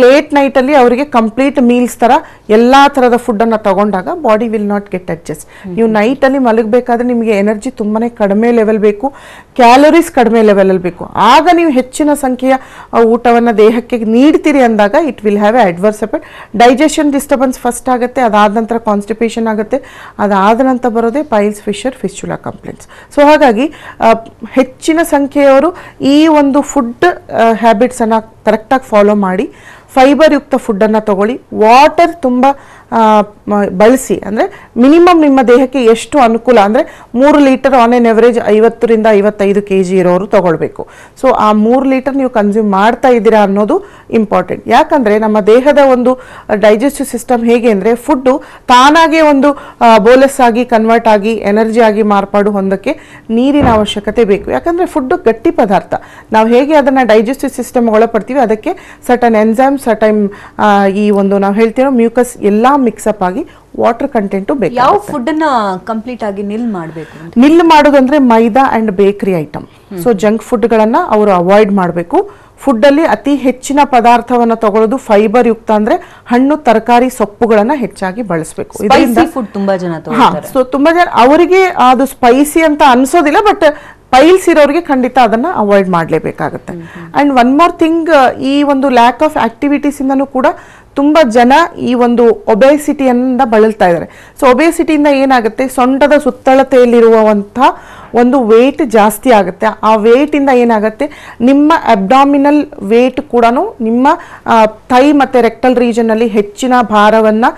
Speaker 2: ಲೇಟ್ ನೈಟಲ್ಲಿ ಅವರಿಗೆ ಕಂಪ್ಲೀಟ್ ಮೀಲ್ಸ್ ಥರ ಎಲ್ಲ ಥರದ ಫುಡ್ಡನ್ನು ತಗೊಂಡಾಗ body will not get adjust. ನೀವು ನೈಟಲ್ಲಿ ಮಲಗಬೇಕಾದ್ರೆ ನಿಮಗೆ ಎನರ್ಜಿ ತುಂಬಾ ಕಡಿಮೆ ಲೆವೆಲ್ ಬೇಕು, ಕ್ಯಾಲೋರೀಸ್ ಕಡಿಮೆ ಲೆವೆಲಲ್ಲಿ ಬೇಕು. ಆಗ ನೀವು ಹೆಚ್ಚಿನ ಸಂಖ್ಯೆಯ ಊಟವನ್ನು ದೇಹಕ್ಕೆ ನೀಡ್ತೀರಿ ಅಂದಾಗ it will have A adverse effect. Digestion disturbance first ಆಗುತ್ತೆ, ಅದಾದ ನಂತರ ಕಾನ್ಸ್ಟಿಪೇಷನ್ ಆಗುತ್ತೆ, ಅದಾದ ನಂತರ ಬರೋದೇ piles, Fisher, fistula complaints. So ಹಾಗಾಗಿ ಹೆಚ್ಚಿನ ಸಂಖ್ಯೆಯವರು ಈ ಒಂದು ಫುಡ್ ಹ್ಯಾಬಿಟ್ಸನ್ನು ಕರೆಕ್ಟಾಗಿ ಫಾಲೋ ಮಾಡಿ ಫೈಬರ್ ಯುಕ್ತ ಫುಡ್ಡನ್ನು ತಗೊಳ್ಳಿ. ವಾಟರ್ ತುಂಬ ಬಳಸಿ. ಅಂದರೆ ಮಿನಿಮಮ್ ನಿಮ್ಮ ದೇಹಕ್ಕೆ ಎಷ್ಟು ಅನುಕೂಲ ಅಂದರೆ 3 ಲೀಟರ್ ಆನ್ ಎನ್ ಎವರೇಜ್ 50 ರಿಂದ 55 kg ಇರೋರು ತಗೊಳ್ಬೇಕು. ಸೊ ಆ 3 ಲೀಟರ್ ನೀವು ಕನ್ಸ್ಯೂಮ್ ಮಾಡ್ತಾ ಇದ್ದೀರಾ ಅನ್ನೋದು ಇಂಪಾರ್ಟೆಂಟ್. ಯಾಕಂದರೆ ನಮ್ಮ ದೇಹದ ಒಂದು ಡೈಜೆಸ್ಟಿವ್ ಸಿಸ್ಟಮ್ ಹೇಗೆ ಅಂದರೆ, ಫುಡ್ಡು ತಾನಾಗೆ ಒಂದು ಬೋಲಸ್ ಆಗಿ ಕನ್ವರ್ಟ್ ಆಗಿ ಎನರ್ಜಿ ಆಗಿ ಮಾರ್ಪಾಡು ಹೊಂದಕ್ಕೆ ನೀರಿನ ಅವಶ್ಯಕತೆ ಬೇಕು. ಯಾಕಂದರೆ ಫುಡ್ಡು ಗಟ್ಟಿ ಪದಾರ್ಥ, ನಾವು ಹೇಗೆ ಅದನ್ನು ಡೈಜೆಸ್ಟಿವ್ ಸಿಸ್ಟಮ್ ಒಳಪಡ್ತೀವಿ ಅದಕ್ಕೆ ಸರ್ಟನ್ ಎನ್ಸೈಮ್, ಸರ್ಟನ್ ಈ ಒಂದು ನಾವು ಹೇಳ್ತೀರೋ ಮ್ಯೂಕಸ್ ಎಲ್ಲ ಮಿಕ್ಸಪ್ ಆಗಿ ವಾಟರ್ ಕಂಟೆಂಟು ಬೇಕು.
Speaker 1: ಯಾವ ಫುಡ್ ಅನ್ನ ಕಂಪ್ಲೀಟ್ ಆಗಿ ನಿಲ್ ಮಾಡಬೇಕು?
Speaker 2: ನಿಲ್ ಮಾಡೋದಂದ್ರೆ ಮೈದಾ and bakery item. So junk ಫುಡ್ಗಳನ್ನ ಅವರು ಅವಾಯ್ಡ್ ಮಾಡಬೇಕು. ಫುಡ್ಡಲ್ಲಿ ಅತಿ ಹೆಚ್ಚಿನ ಪದಾರ್ಥವನ್ನು ತಗೊಳ್ಳೋದು ಫೈಬರ್ ಯುಕ್ತ ಅಂದ್ರೆ ಹಣ್ಣು, ತರಕಾರಿ, ಸೊಪ್ಪುಗಳನ್ನ ಹೆಚ್ಚಾಗಿ ಬಳಸಬೇಕು.
Speaker 1: ತುಂಬಾ ಜನ
Speaker 2: ಸೊ ತುಂಬಾ ಜನ ಅವರಿಗೆ ಅದು ಸ್ಪೈಸಿ ಅಂತ ಅನ್ಸೋದಿಲ್ಲ, ಬಟ್ ಪೈಲ್ಸ್ ಇರೋರಿಗೆ ಖಂಡಿತ ಅದನ್ನ ಅವಾಯ್ಡ್ ಮಾಡಲೇಬೇಕಾಗುತ್ತೆ. ಅಂಡ್ ಒನ್ ಮೋರ್ ಥಿಂಗ್, ಈ ಒಂದು ಲ್ಯಾಕ್ ಆಫ್ ಆಕ್ಟಿವಿಟೀಸ್ ಇಂದನೂ ಕೂಡ ತುಂಬ ಜನ ಈ ಒಂದು ಒಬೆಸಿಟಿಯಿಂದ ಬಳಲ್ತಾ ಇದ್ದಾರೆ. ಸೊ ಒಬೆಸಿಟಿಯಿಂದ ಏನಾಗುತ್ತೆ, ಸೊಂಟದ ಸುತ್ತಳತೆಯಲ್ಲಿರುವಂಥ ಒಂದು ವೇಟ್ ಜಾಸ್ತಿ ಆಗುತ್ತೆ. ಆ ವೇಟಿಂದ ಏನಾಗುತ್ತೆ, ನಿಮ್ಮ ಅಬ್ಡಾಮಿನಲ್ ವೇಟ್ ಕೂಡ ನಿಮ್ಮ ಥೈ ಮತ್ತು ರೆಕ್ಟಲ್ ರೀಜನಲ್ಲಿ ಹೆಚ್ಚಿನ ಭಾರವನ್ನು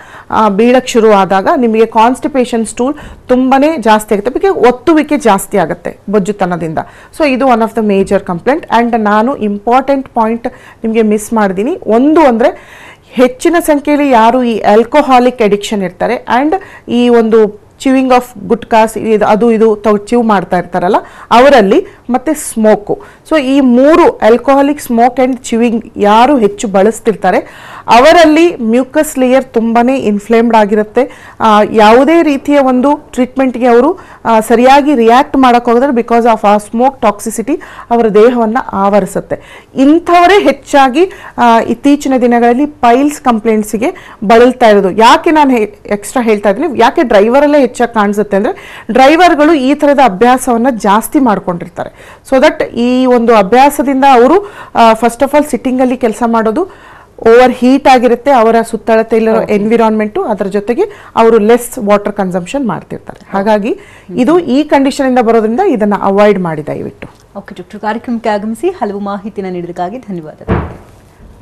Speaker 2: ಬೀಳಕ್ಕೆ ಶುರು ಆದಾಗ ನಿಮಗೆ ಕಾನ್ಸ್ಟಿಪೇಷನ್ ಸ್ಟೂಲ್ ತುಂಬಾ ಜಾಸ್ತಿ ಆಗುತ್ತೆ. ಬಿಕಾಸ್ ಒತ್ತುವಿಕೆ ಜಾಸ್ತಿ ಆಗುತ್ತೆ ಬೊಜ್ಜುತನದಿಂದ. ಸೊ ಇದು one of the major complaint. And ನಾನು ಇಂಪಾರ್ಟೆಂಟ್ ಪಾಯಿಂಟ್ ನಿಮಗೆ ಮಿಸ್ ಮಾಡಿದ್ದೀನಿ. ಒಂದು ಅಂದರೆ, ಹೆಚ್ಚಿನ ಸಂಖ್ಯೆಯಲ್ಲಿ ಯಾರು ಈ ಆಲ್ಕೋಹಾಲಿಕ್ ಅಡಿಕ್ಷನ್ ಇರ್ತಾರೆ ಆ್ಯಂಡ್ ಈ ಒಂದು ಚಿವಿಂಗ್ ಆಫ್ ಗುಟ್ಕಾಸ್ ಅದು ಇದು ಚಿವ್ ಮಾಡ್ತಾ ಇರ್ತಾರಲ್ಲ ಅವರಲ್ಲಿ, ಮತ್ತು ಸ್ಮೋಕು. ಸೊ ಈ 3 ಆಲ್ಕೋಹಾಲಿಕ್, ಸ್ಮೋಕ್ ಆ್ಯಂಡ್ ಚಿವಿಂಗ್ ಯಾರು ಹೆಚ್ಚು ಬಳಸ್ತಿರ್ತಾರೆ ಅವರಲ್ಲಿ ಮ್ಯೂಕಸ್ ಲೇಯರ್ ತುಂಬಾ ಇನ್ಫ್ಲೇಮ್ಡ್ ಆಗಿರುತ್ತೆ. ಯಾವುದೇ ರೀತಿಯ ಒಂದು ಟ್ರೀಟ್ಮೆಂಟ್ಗೆ ಅವರು ಸರಿಯಾಗಿ ರಿಯಾಕ್ಟ್ ಮಾಡೋಕ್ಕೋಗಿದ್ರೆ ಬಿಕಾಸ್ ಆಫ್ ಆ ಸ್ಮೋಕ್ ಟಾಕ್ಸಿಸಿಟಿ ಅವರ ದೇಹವನ್ನು ಆವರಿಸುತ್ತೆ. ಇಂಥವರೇ ಹೆಚ್ಚಾಗಿ ಇತ್ತೀಚಿನ ದಿನಗಳಲ್ಲಿ ಪೈಲ್ಸ್ ಕಂಪ್ಲೇಂಟ್ಸಿಗೆ ಬಳಲ್ತಾ ಇರೋದು. ಯಾಕೆ ನಾನು ಎಕ್ಸ್ಟ್ರಾ ಹೇಳ್ತಾ ಇದ್ದೀನಿ, ಯಾಕೆ ಡ್ರೈವರಲ್ಲೇ ಹೆಚ್ಚಾಗಿ ಕಾಣಿಸುತ್ತೆ ಅಂದರೆ, ಡ್ರೈವರ್ಗಳು ಈ ಥರದ ಅಭ್ಯಾಸವನ್ನು ಜಾಸ್ತಿ ಮಾಡ್ಕೊಂಡಿರ್ತಾರೆ. ಸೊ ದಟ್ ಈ ಒಂದು ಅಭ್ಯಾಸದಿಂದ ಅವರು ಫಸ್ಟ್ ಆಫ್ ಆಲ್ ಸಿಟ್ಟಿಂಗಲ್ಲಿ ಕೆಲಸ ಮಾಡೋದು ಓವರ್ ಹೀಟ್ ಆಗಿರುತ್ತೆ, ಅವರ ಸುತ್ತಳತೆಯಲ್ಲಿರೋ ಎನ್ವಿರಾನ್ಮೆಂಟು, ಅದರ ಜೊತೆಗೆ ಅವರು ಲೆಸ್ ವಾಟರ್ ಕನ್ಸಂಪ್ಷನ್ ಮಾಡ್ತಿರ್ತಾರೆ. ಹಾಗಾಗಿ ಇದು ಈ ಕಂಡೀಷನ್ ಇಂದ ಬರೋದ್ರಿಂದ ಇದನ್ನು ಅವಾಯ್ಡ್ ಮಾಡಿ ದಯವಿಟ್ಟು.
Speaker 1: ಓಕೆ ಡಾಕ್ಟರ್, ಕಾರ್ಯಕ್ರಮಕ್ಕೆ ಆಗಮಿಸಿ ಹಲವು ಮಾಹಿತಿನ ನೀಡಿದಕ್ಕಾಗಿ ಧನ್ಯವಾದಗಳು.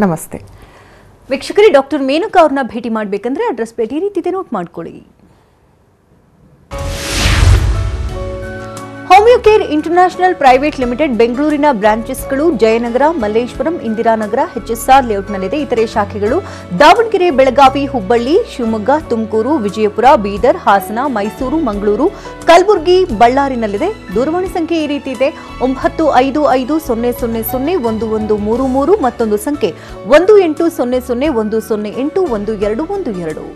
Speaker 2: ನಮಸ್ತೆ
Speaker 1: ವೀಕ್ಷಕರೇ, ಡಾಕ್ಟರ್ ಮೇನಕಾ ಅವ್ರನ್ನ ಭೇಟಿ ಮಾಡಬೇಕಂದ್ರೆ ಅಡ್ರೆಸ್ ಭೇಟಿ ರೀತಿ ನೋಟ್ ಮಾಡ್ಕೊಳ್ಳಿ. ಹೋಮಿಯೋಕೇರ್ ಇಂಟರ್ನ್ಯಾಷನಲ್ ಪ್ರೈವೇಟ್ ಲಿಮಿಟೆಡ್ ಬೆಂಗಳೂರಿನ ಬ್ರಾಂಚೆಸ್ಗಳು ಜಯನಗರ, ಮಲ್ಲೇಶ್ವರಂ, ಇಂದಿರಾನಗರ, HSR ಲೇಔಟ್ನಲ್ಲಿದೆ. ಇತರೆ ಶಾಖೆಗಳು ದಾವಣಗೆರೆ, ಬೆಳಗಾವಿ, ಹುಬ್ಬಳ್ಳಿ, ಶಿವಮೊಗ್ಗ, ತುಮಕೂರು, ವಿಜಯಪುರ, ಬೀದರ್, ಹಾಸನ, ಮೈಸೂರು, ಮಂಗಳೂರು, ಕಲಬುರಗಿ, ಬಳ್ಳಾರಿನಲ್ಲಿದೆ. ದೂರವಾಣಿ ಸಂಖ್ಯೆ ಈ ರೀತಿ ಇದೆ: 9550001133, ಮತ್ತೊಂದು ಸಂಖ್ಯೆ 180010081212.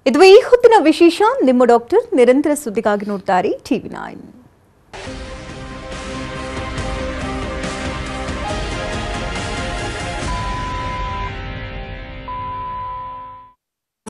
Speaker 1: ಇದು ಈ ಹೊತ್ತಿನ ವಿಶೇಷ. ನಿಮ್ಮ ಡಾಕ್ಟರ್ ನಿರಂತರ ಸುದ್ದಿಗಾಗಿ ನೋಡ್ತಾರೆ TV9.